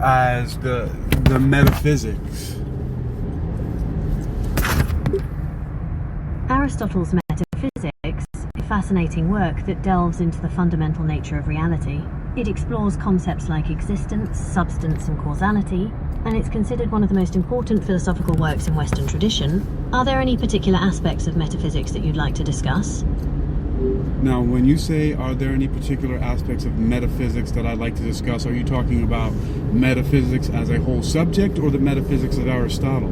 as the metaphysics. Aristotle's Metaphysics is a fascinating work that delves into the fundamental nature of reality. It explores concepts like existence, substance, and causality, and it's considered one of the most important philosophical works in Western tradition. Are there any particular aspects of metaphysics that you'd like to discuss? Now, when you say, are there any particular aspects of metaphysics that I'd like to discuss, are you talking about metaphysics as a whole subject or the metaphysics of Aristotle?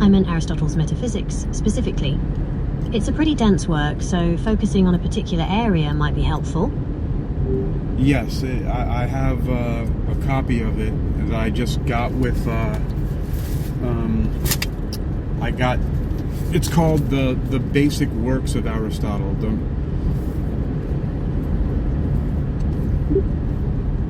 I meant Aristotle's Metaphysics, specifically. It's a pretty dense work, so focusing on a particular area might be helpful. Yes, I have a copy of it that I just got with, it's called the Basic Works of Aristotle.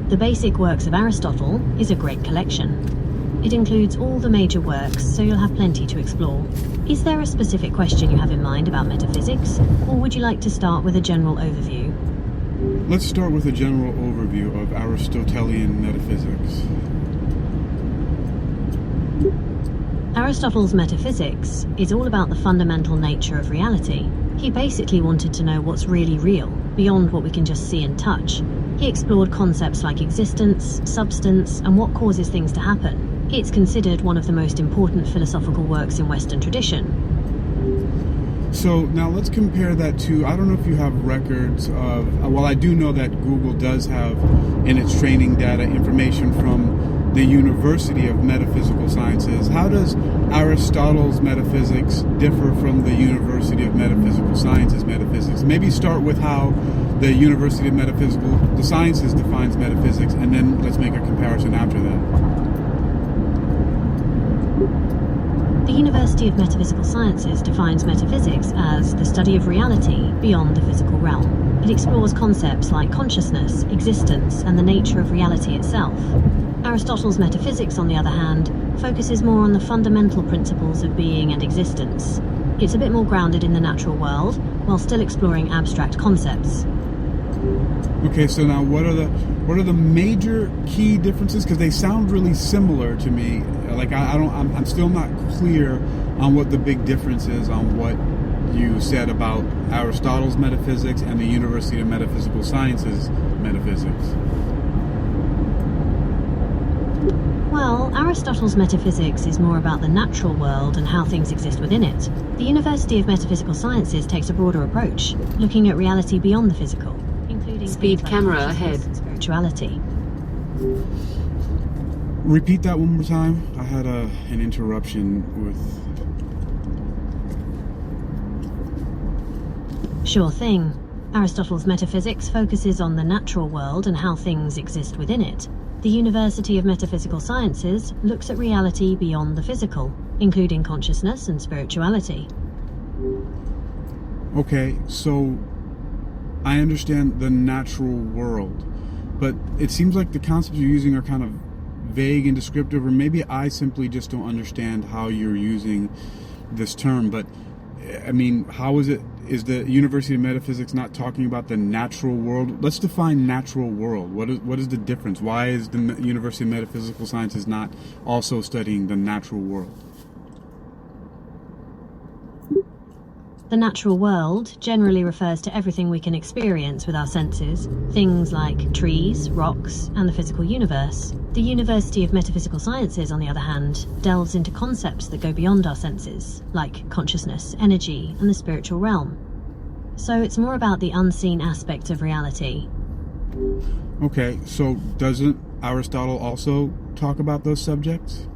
The Basic Works of Aristotle is a great collection. It includes all the major works, so you'll have plenty to explore. Is there a specific question you have in mind about metaphysics, or would you like to start with a general overview? Let's start with a general overview of Aristotelian metaphysics. Aristotle's Metaphysics is all about the fundamental nature of reality. He basically wanted to know what's really real, beyond what we can just see and touch. He explored concepts like existence, substance, and what causes things to happen. It's considered one of the most important philosophical works in Western tradition. So now let's compare that to, I don't know if you have records of, well, I do know that Google does have in its training data information from the University of Metaphysical Sciences. How does Aristotle's metaphysics differ from the University of Metaphysical Sciences metaphysics? Maybe start with how the University of Metaphysical Sciences defines metaphysics, and then let's make a comparison after that. The University of Metaphysical Sciences defines metaphysics as the study of reality beyond the physical realm. It explores concepts like consciousness, existence, and the nature of reality itself. Aristotle's metaphysics, on the other hand, focuses more on the fundamental principles of being and existence. It's a bit more grounded in the natural world, while still exploring abstract concepts. Okay, so now what are the major key differences? Because they sound really similar to me. Like I'm still not clear on what the big difference is on what you said about Aristotle's metaphysics and the University of Metaphysical Sciences metaphysics. Well, Aristotle's metaphysics is more about the natural world and how things exist within it. The University of Metaphysical Sciences takes a broader approach, looking at reality beyond the physical, including Speed things like camera ahead. and spirituality. Repeat that one more time. I had an interruption with... Sure thing. Aristotle's metaphysics focuses on the natural world and how things exist within it. The University of Metaphysical Sciences looks at reality beyond the physical, including consciousness and spirituality. Okay, so I understand the natural world, but it seems like the concepts you're using are kind of vague and descriptive, or maybe I simply just don't understand how you're using this term. But I mean, how is the University of Metaphysics not talking about the natural world? Let's define natural world. What is the difference? Why is the University of Metaphysical Sciences not also studying the natural world? The natural world generally refers to everything we can experience with our senses, things like trees, rocks, and the physical universe. The University of Metaphysical Sciences, on the other hand, delves into concepts that go beyond our senses, like consciousness, energy, and the spiritual realm. So it's more about the unseen aspects of reality. Okay, so doesn't Aristotle also talk about those subjects?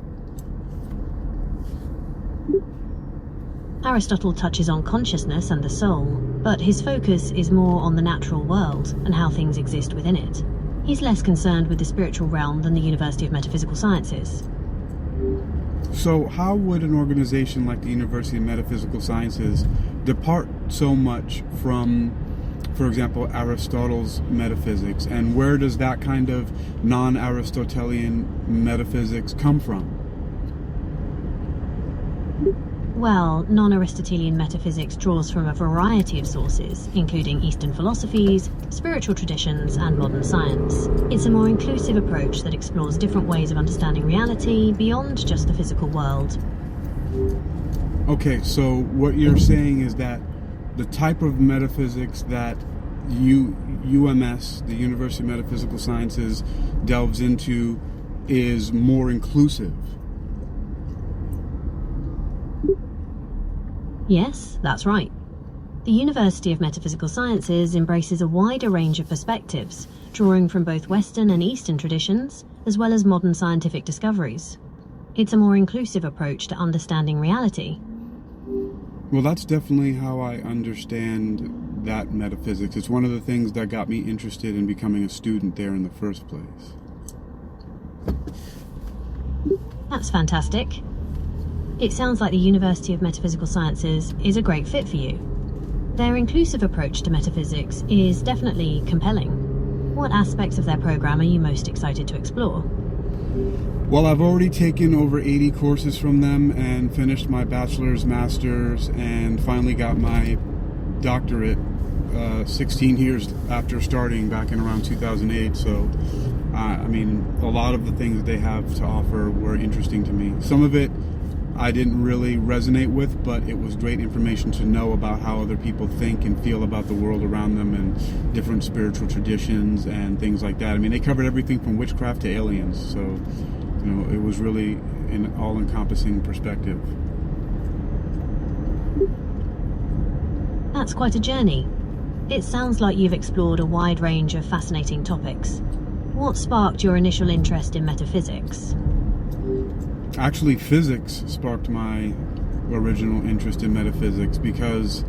Aristotle touches on consciousness and the soul, but his focus is more on the natural world and how things exist within it. He's less concerned with the spiritual realm than the University of Metaphysical Sciences. So how would an organization like the University of Metaphysical Sciences depart so much from, for example, Aristotle's metaphysics, and where does that kind of non-Aristotelian metaphysics come from? Well, non-Aristotelian metaphysics draws from a variety of sources, including Eastern philosophies, spiritual traditions, and modern science. It's a more inclusive approach that explores different ways of understanding reality beyond just the physical world. Okay, so what you're saying is that the type of metaphysics that UMS, the University of Metaphysical Sciences, delves into is more inclusive. Yes, that's right. The University of Metaphysical Sciences embraces a wider range of perspectives, drawing from both Western and Eastern traditions, as well as modern scientific discoveries. It's a more inclusive approach to understanding reality. Well, that's definitely how I understand that metaphysics. It's one of the things that got me interested in becoming a student there in the first place. That's fantastic. It sounds like the University of Metaphysical Sciences is a great fit for you. Their inclusive approach to metaphysics is definitely compelling. What aspects of their program are you most excited to explore? Well, I've already taken over 80 courses from them and finished my bachelor's, master's, and finally got my doctorate 16 years after starting back in around 2008. So, a lot of the things that they have to offer were interesting to me. Some of it I didn't really resonate with, but it was great information to know about how other people think and feel about the world around them and different spiritual traditions and things like that. They covered everything from witchcraft to aliens, so it was really an all-encompassing perspective. That's quite a journey. It sounds like you've explored a wide range of fascinating topics. What sparked your initial interest in metaphysics? Actually, physics sparked my original interest in metaphysics because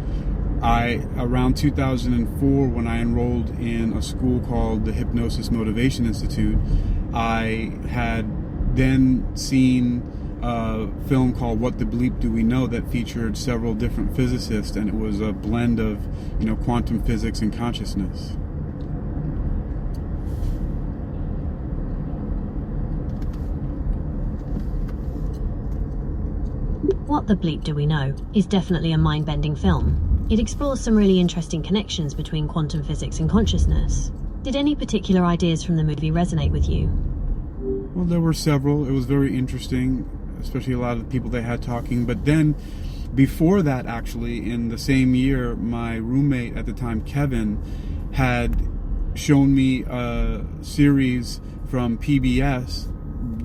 around 2004, when I enrolled in a school called the Hypnosis Motivation Institute, I had then seen a film called What the Bleep Do We Know that featured several different physicists, and it was a blend of, quantum physics and consciousness. What the Bleep Do We Know is definitely a mind-bending film. It explores some really interesting connections between quantum physics and consciousness. Did any particular ideas from the movie resonate with you? Well, there were several. It was very interesting, especially a lot of the people they had talking. But then, before that, actually, in the same year, my roommate at the time, Kevin, had shown me a series from PBS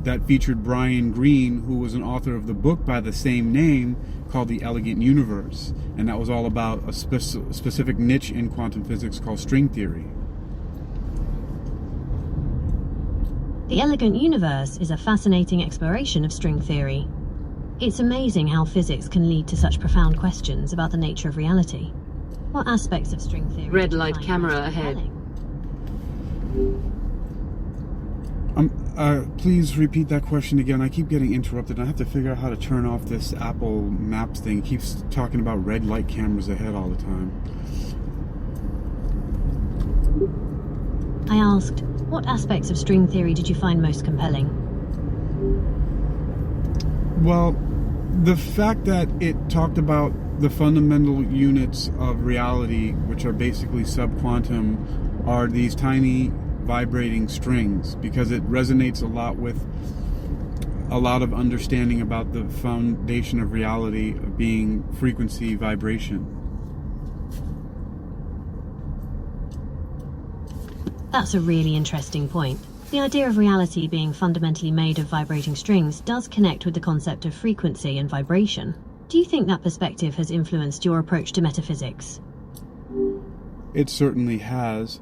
that featured Brian Greene, who was an author of the book by the same name called The Elegant Universe. And that was all about a specific niche in quantum physics called string theory. The Elegant Universe is a fascinating exploration of string theory. It's amazing how physics can lead to such profound questions about the nature of reality. What aspects of string theory... Red light camera ahead. Please repeat that question again. I keep getting interrupted. I have to figure out how to turn off this Apple Maps thing. It keeps talking about red light cameras ahead all the time. I asked, what aspects of string theory did you find most compelling? Well, the fact that it talked about the fundamental units of reality, which are basically subquantum, are these tiny vibrating strings, because it resonates a lot with a lot of understanding about the foundation of reality of being frequency vibration. That's a really interesting point. The idea of reality being fundamentally made of vibrating strings does connect with the concept of frequency and vibration. Do you think that perspective has influenced your approach to metaphysics? It certainly has.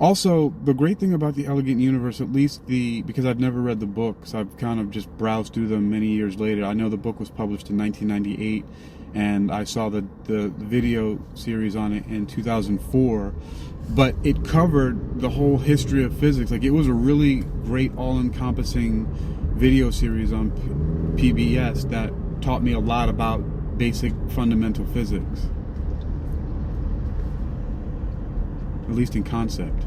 Also, the great thing about The Elegant Universe, at least because I've never read the books, I've kind of just browsed through them many years later. I know the book was published in 1998, and I saw the video series on it in 2004, but it covered the whole history of physics. It was a really great all-encompassing video series on PBS that taught me a lot about basic fundamental physics. At least in concept.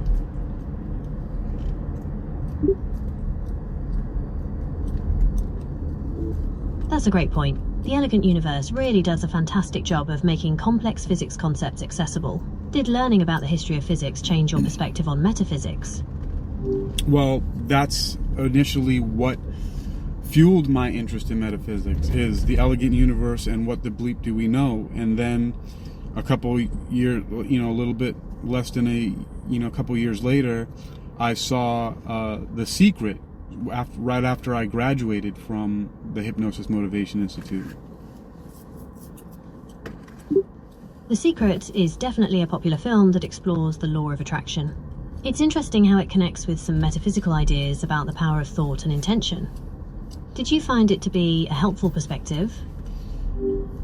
That's a great point. The Elegant Universe really does a fantastic job of making complex physics concepts accessible. Did learning about the history of physics change your perspective on metaphysics? Well, that's initially what fueled my interest in metaphysics, is the Elegant Universe and what the bleep do we know. And then a couple years, a little bit less than a couple years later, I saw The Secret right after I graduated from the Hypnosis Motivation Institute. The Secret is definitely a popular film that explores the law of attraction. It's interesting how it connects with some metaphysical ideas about the power of thought and intention. Did you find it to be a helpful perspective?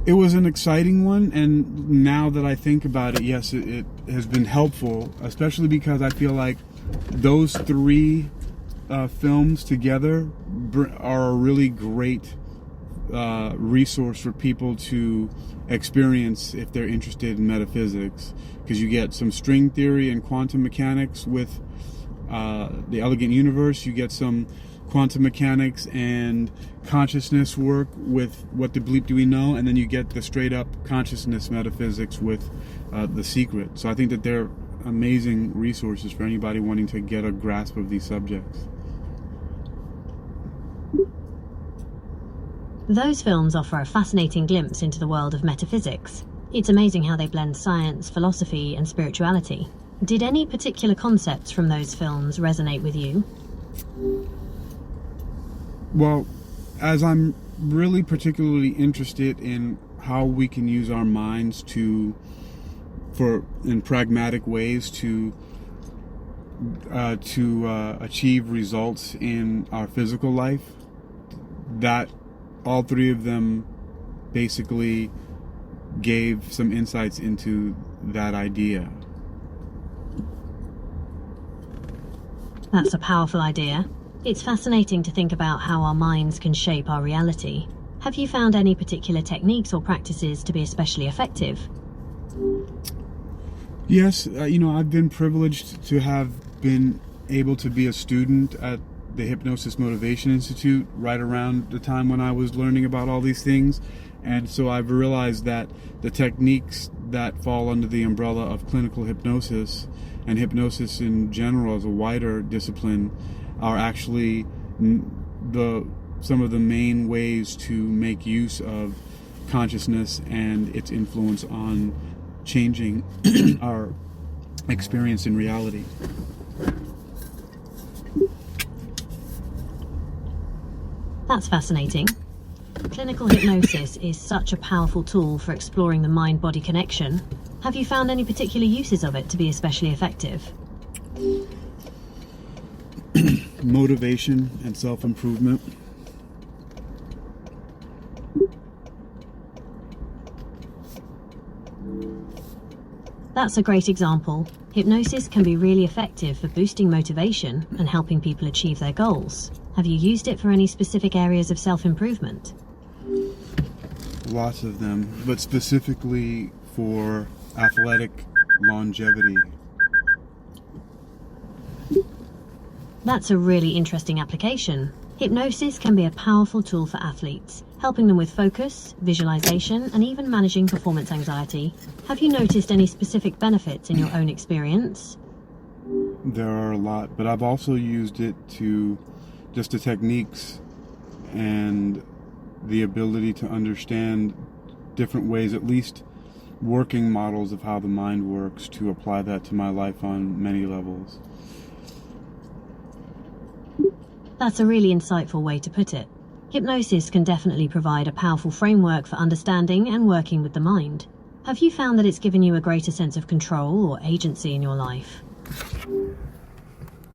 It was an exciting one, and now that I think about it, yes, it has been helpful, especially because I feel like those three films together are a really great resource for people to experience if they're interested in metaphysics, because you get some string theory and quantum mechanics with the Elegant Universe. You get some quantum mechanics and consciousness work with What the Bleep Do We Know, and then you get the straight up consciousness metaphysics with The Secret. So I think that they're amazing resources for anybody wanting to get a grasp of these subjects. Those films offer a fascinating glimpse into the world of metaphysics. It's amazing how they blend science, philosophy, and spirituality. Did any particular concepts from those films resonate with you? Well, as I'm really particularly interested in how we can use our minds in pragmatic ways to achieve results in our physical life, that all three of them basically gave some insights into that idea. That's a powerful idea. It's fascinating to think about how our minds can shape our reality. Have you found any particular techniques or practices to be especially effective? Yes, I've been privileged to have been able to be a student at the Hypnosis Motivation Institute right around the time when I was learning about all these things. And so I've realized that the techniques that fall under the umbrella of clinical hypnosis and hypnosis in general as a wider discipline are actually some of the main ways to make use of consciousness and its influence on changing our experience in reality. That's fascinating. Clinical hypnosis is such a powerful tool for exploring the mind-body connection. Have you found any particular uses of it to be especially effective? Motivation and self-improvement. That's a great example. Hypnosis can be really effective for boosting motivation and helping people achieve their goals. Have you used it for any specific areas of self-improvement? Lots of them, but specifically for athletic longevity. That's a really interesting application. Hypnosis can be a powerful tool for athletes, helping them with focus, visualization, and even managing performance anxiety. Have you noticed any specific benefits in your own experience? There are a lot, but I've also used it to just the techniques and the ability to understand different ways, at least working models of how the mind works, to apply that to my life on many levels. That's a really insightful way to put it. Hypnosis can definitely provide a powerful framework for understanding and working with the mind. Have you found that it's given you a greater sense of control or agency in your life?